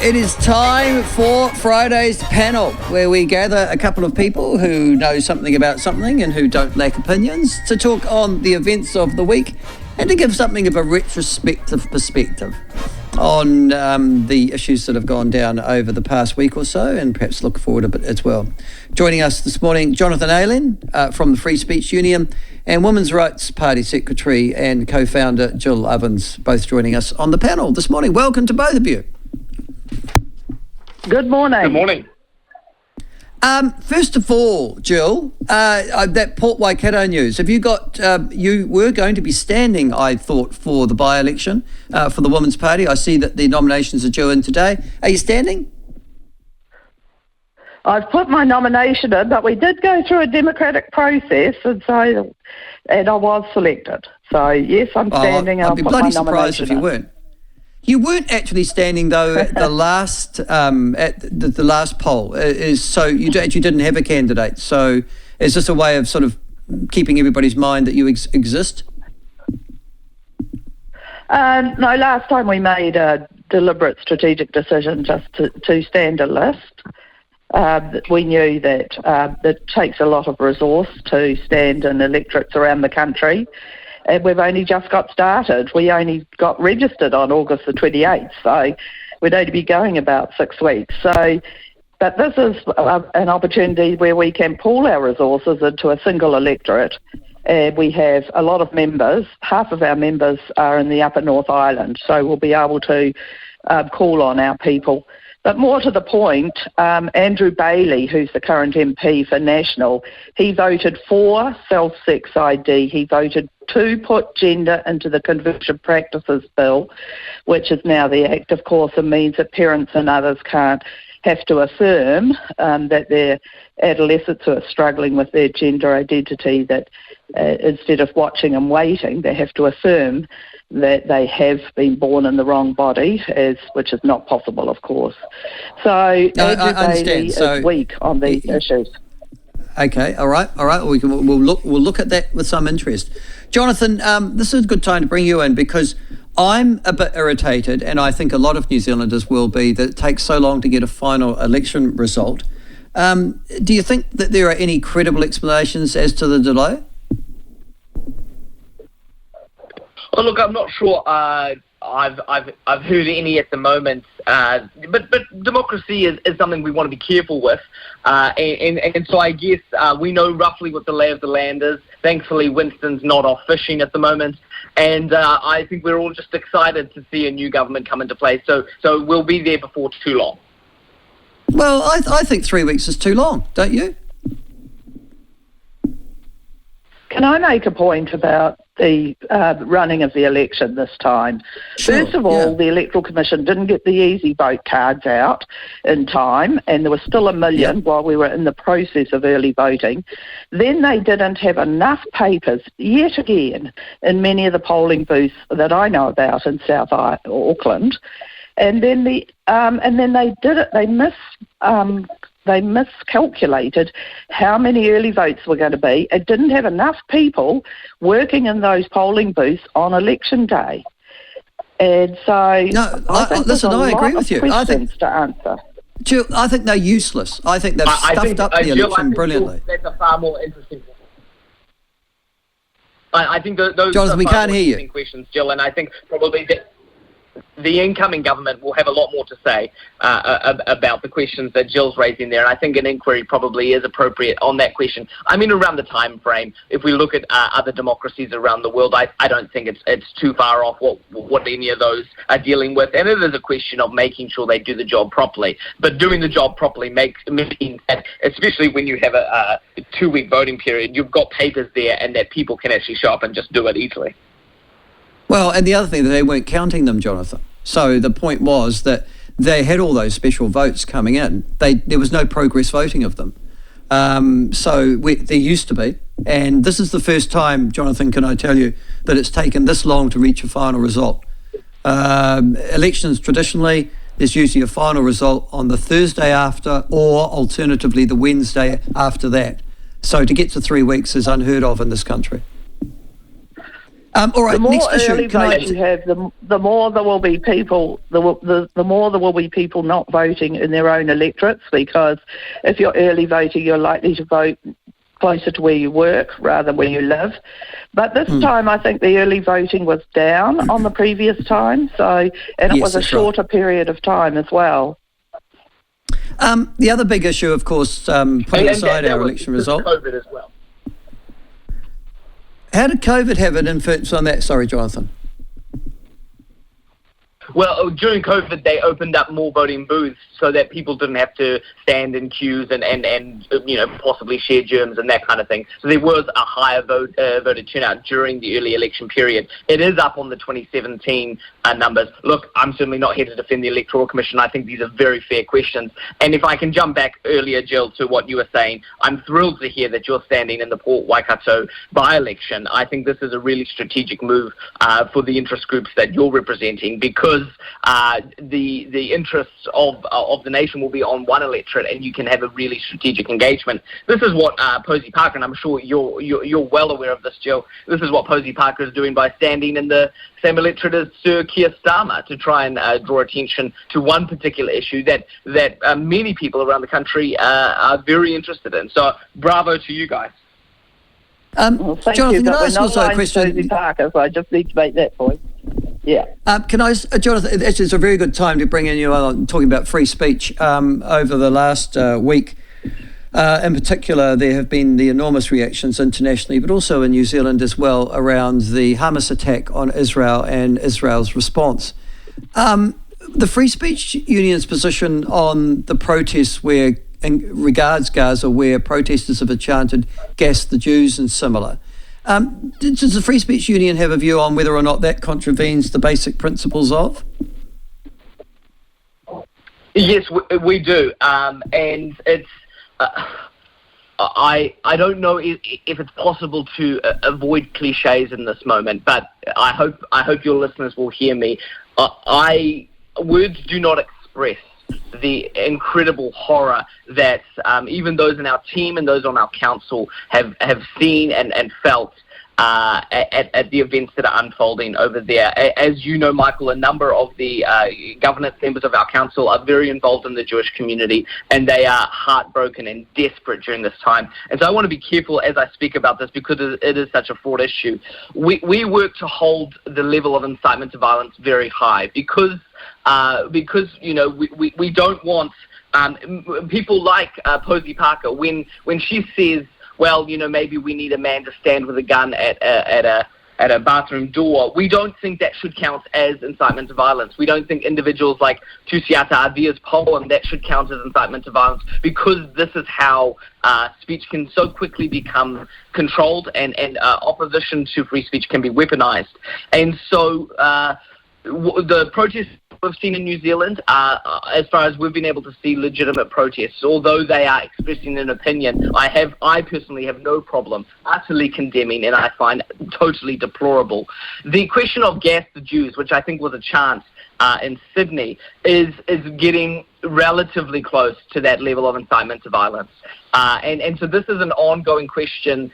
It is time for Friday's panel, where we gather a couple of people who know something about something and who don't lack opinions to talk on the events of the week and to give something of a retrospective perspective on the issues that have gone down over the past week or so, and perhaps look forward a bit as well. Joining us this morning, Jonathan Ayling from the Free Speech Union, and Women's Rights Party Secretary and co-founder Jill Ovens, both joining us on the panel this morning. Welcome to both of you. Good morning. Good morning. First of all, Jill, that Port Waikato news, have you got, you were going to be standing, I thought, for the by-election for the Women's Party. I see that the nominations are due in today. Are you standing? I've put my nomination in, but we did go through a democratic process, and I was selected. So, yes, I'm standing. I'd be bloody surprised if you weren't. You weren't actually standing though at the last the last poll. So you actually didn't have a candidate. So is this a way of sort of keeping everybody's mind that you exist? No, last time we made a deliberate strategic decision just to stand a list. We knew that it takes a lot of resource to stand in electorates around the country. And we've only just got started. We only got registered on August the 28th, so we'd only be going about 6 weeks. So, but this is an opportunity where we can pool our resources into a single electorate. We have a lot of members. Half of our members are in the Upper North Island, so we'll be able to call on our people. But more to the point, Andrew Bailey, who's the current MP for National, he voted for self-sex ID. He voted to put gender into the Conviction Practices Bill, which is now the Act, of course, and means that parents and others can't have to affirm that their adolescents who are struggling with their gender identity, that instead of watching and waiting, they have to affirm that they have been born in the wrong body, which is not possible, of course. So Andrew Bailey is weak on these issues. Okay, all right. We'll look at that with some interest. Jonathan, this is a good time to bring you in because I'm a bit irritated, and I think a lot of New Zealanders will be, that it takes so long to get a final election result. Do you think that there are any credible explanations as to the delay? Well, look, I'm not sure I've heard any at the moment, but democracy is something we want to be careful with, and so I guess we know roughly what the lay of the land is. Thankfully, Winston's not off fishing at the moment, and I think we're all just excited to see a new government come into place. So we'll be there before too long. Well, I think 3 weeks is too long, don't you? Can I make a point about the running of the election this time? Sure, First of all, the Electoral Commission didn't get the easy vote cards out in time, and there was still 1 million while we were in the process of early voting. Then they didn't have enough papers, yet again, in many of the polling booths that I know about in South Auckland. And then they did it. They miscalculated how many early votes were going to be. It didn't have enough people working in those polling booths on election day. And so I agree with you. I think to answer. Jill, I think they're useless. I think they've stuffed up the election brilliantly. That's a far more interesting. I think those Jonathan, are we can't hear interesting you. questions, Jill, and I think probably that the incoming government will have a lot more to say about the questions that Jill's raising there, and I think an inquiry probably is appropriate on that question. I mean, around the time frame, if we look at other democracies around the world, I don't think it's too far off what any of those are dealing with, and it is a question of making sure they do the job properly. But doing the job properly means that, especially when you have a 2-week voting period, you've got papers there and that people can actually show up and just do it easily. Well, and the other thing, that they weren't counting them, Jonathan. So the point was that they had all those special votes coming in. There was no progress voting of them. There used to be. And this is the first time, Jonathan, can I tell you, that it's taken this long to reach a final result. Elections, traditionally, there's usually a final result on the Thursday after, or alternatively the Wednesday after that. So to get to 3 weeks is unheard of in this country. All right, The more next issue. early votes you have, the more there will be people. The more there will be people not voting in their own electorates, because if you're early voting, you're likely to vote closer to where you work rather than where you live. But this time, I think the early voting was down on the previous time, and it was a shorter period of time as well. The other big issue, of course, putting aside our election result. COVID as well. How did COVID have an influence on that? Sorry, Jonathan. Well, during COVID, they opened up more voting booths so that people didn't have to stand in queues and possibly share germs and that kind of thing. So there was a higher voter turnout during the early election period. It is up on the 2017 numbers. Look, I'm certainly not here to defend the Electoral Commission. I think these are very fair questions. And if I can jump back earlier, Jill, to what you were saying, I'm thrilled to hear that you're standing in the Port Waikato by-election. I think this is a really strategic move for the interest groups that you're representing, because the interests of the nation will be on one electorate, and you can have a really strategic engagement. This is what Posey Parker, and I'm sure you're well aware of this, Jill. This is what Posey Parker is doing by standing in the same electorate as Sir Keir Starmer to try and draw attention to one particular issue that many people around the country are very interested in. So bravo to you guys. Well, Jonathan, can I ask also a question? Posey Parker, so I just need to make that point. Yeah. Can I, Jonathan, actually it's a very good time to bring in you on talking about free speech. Over the last week, in particular, there have been the enormous reactions internationally, but also in New Zealand as well, around the Hamas attack on Israel and Israel's response. The Free Speech Union's position on the protests in regards Gaza, where protesters have chanted "Gas the Jews" and similar. Does the Free Speech Union have a view on whether or not that contravenes the basic principles of? Yes, we do, and it's. I don't know if it's possible to avoid cliches in this moment, but I hope your listeners will hear me. Words do not express the incredible horror that even those in our team and those on our council have seen and felt at the events that are unfolding over there. As you know, Michael, a number of the governance members of our council are very involved in the Jewish community, and they are heartbroken and desperate during this time. And so I want to be careful as I speak about this, because it is such a fraught issue. We work to hold the level of incitement to violence very high, because we don't want people like Posey Parker, when she says, well, maybe we need a man to stand with a gun at a bathroom door. We don't think that should count as incitement to violence. We don't think individuals like Tusiata Avia's poem, that should count as incitement to violence, because this is how speech can so quickly become controlled, and opposition to free speech can be weaponized. And so the protests we've seen in New Zealand, as far as we've been able to see legitimate protests, although they are expressing an opinion, I personally have no problem utterly condemning, and I find totally deplorable. The question of gas the Jews, which I think was a chant in Sydney, is getting relatively close to that level of incitement to violence. And so this is an ongoing question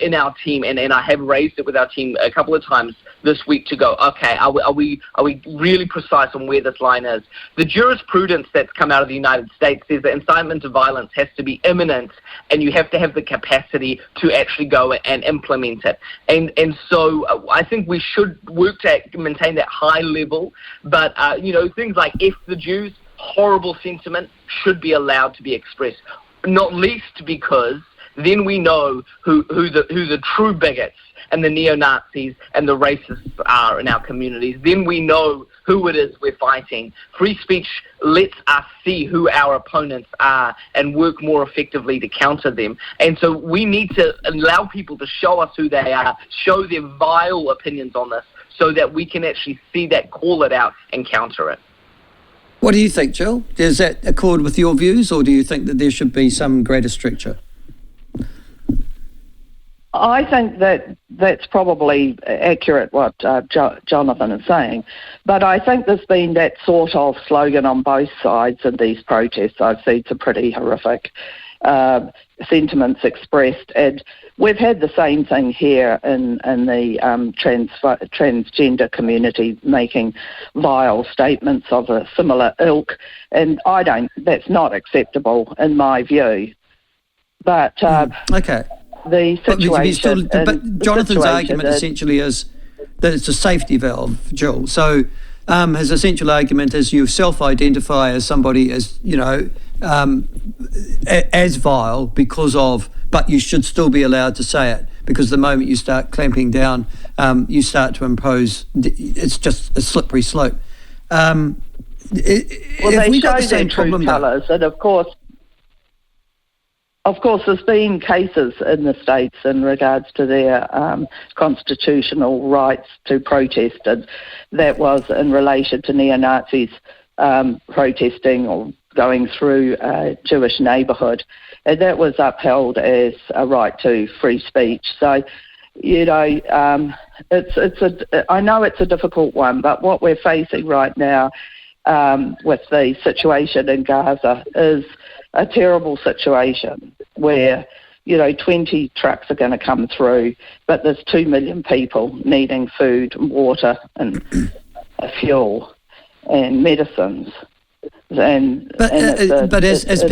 in our team, and I have raised it with our team a couple of times this week to go, okay, are we really precise on where this line is? The jurisprudence that's come out of the United States says that incitement to violence has to be imminent, and you have to have the capacity to actually go and implement it. And so I think we should work to maintain that high level, but things like F the Jews, horrible sentiment, should be allowed to be expressed, not least because then we know who the true bigots and the neo-Nazis and the racists are in our communities. Then we know who it is we're fighting. Free speech lets us see who our opponents are and work more effectively to counter them. And so we need to allow people to show us who they are, show their vile opinions on this, so that we can actually see that, call it out, and counter it. What do you think, Jill? Does that accord with your views, or do you think that there should be some greater stricture? I think that's probably accurate, what Jonathan is saying. But I think there's been that sort of slogan on both sides in these protests I've seen, are pretty horrific. sentiments expressed. And we've had the same thing here in the transgender community, making vile statements of a similar ilk, and that's not acceptable in my view. But okay. The situation... But Jonathan's argument essentially is that it's a safety valve, Jill. So his essential argument is you self-identify as somebody as, as vile because of, but you should still be allowed to say it, because the moment you start clamping down, you start to impose, it's just a slippery slope. Well, they show their true colours, and of course, there's been cases in the States in regards to their constitutional rights to protest, and that was in relation to neo-Nazis protesting or going through a Jewish neighbourhood, and that was upheld as a right to free speech. So, I know it's a difficult one, but what we're facing right now with the situation in Gaza is a terrible situation where, 20 trucks are going to come through, but there's 2 million people needing food and water and fuel and medicines. But as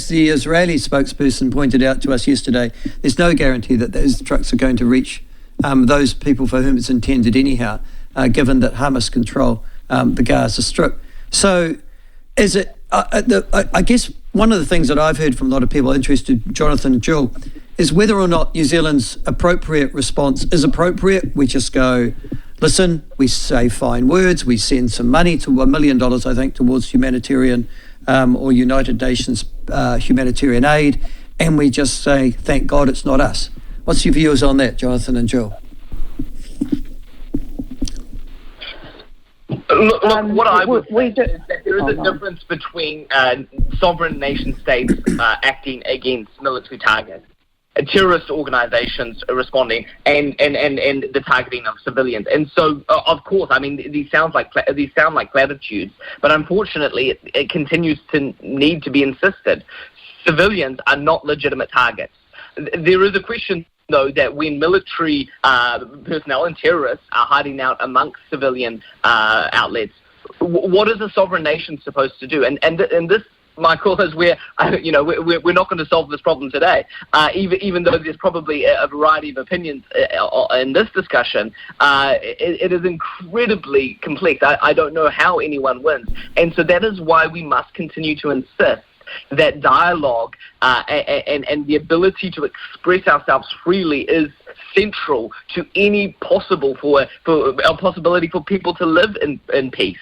the Israeli spokesperson pointed out to us yesterday, there's no guarantee that those trucks are going to reach those people for whom it's intended anyhow, given that Hamas control the Gaza Strip. So is it, I guess one of the things that I've heard from a lot of people interested, Jonathan and Jill, is whether or not New Zealand's appropriate response is appropriate. We just go, listen, we say fine words, we send some money, to $1 million, I think, towards humanitarian or United Nations humanitarian aid, and we just say, thank God it's not us. What's your views on that, Jonathan and Jill? Look, what I would say is that there is a difference between sovereign nation states acting against military targets, terrorist organizations responding, and the targeting of civilians. And so, of course, I mean, these sound like platitudes, but unfortunately, it continues to need to be insisted. Civilians are not legitimate targets. There is a question, though, that when military personnel and terrorists are hiding out amongst civilian outlets, what is a sovereign nation supposed to do? And this, Michael, is where we're not going to solve this problem today. Even though there's probably a variety of opinions in this discussion, it is incredibly complex. I don't know how anyone wins, and so that is why we must continue to insist that dialogue and the ability to express ourselves freely is central to any possibility for people to live in peace.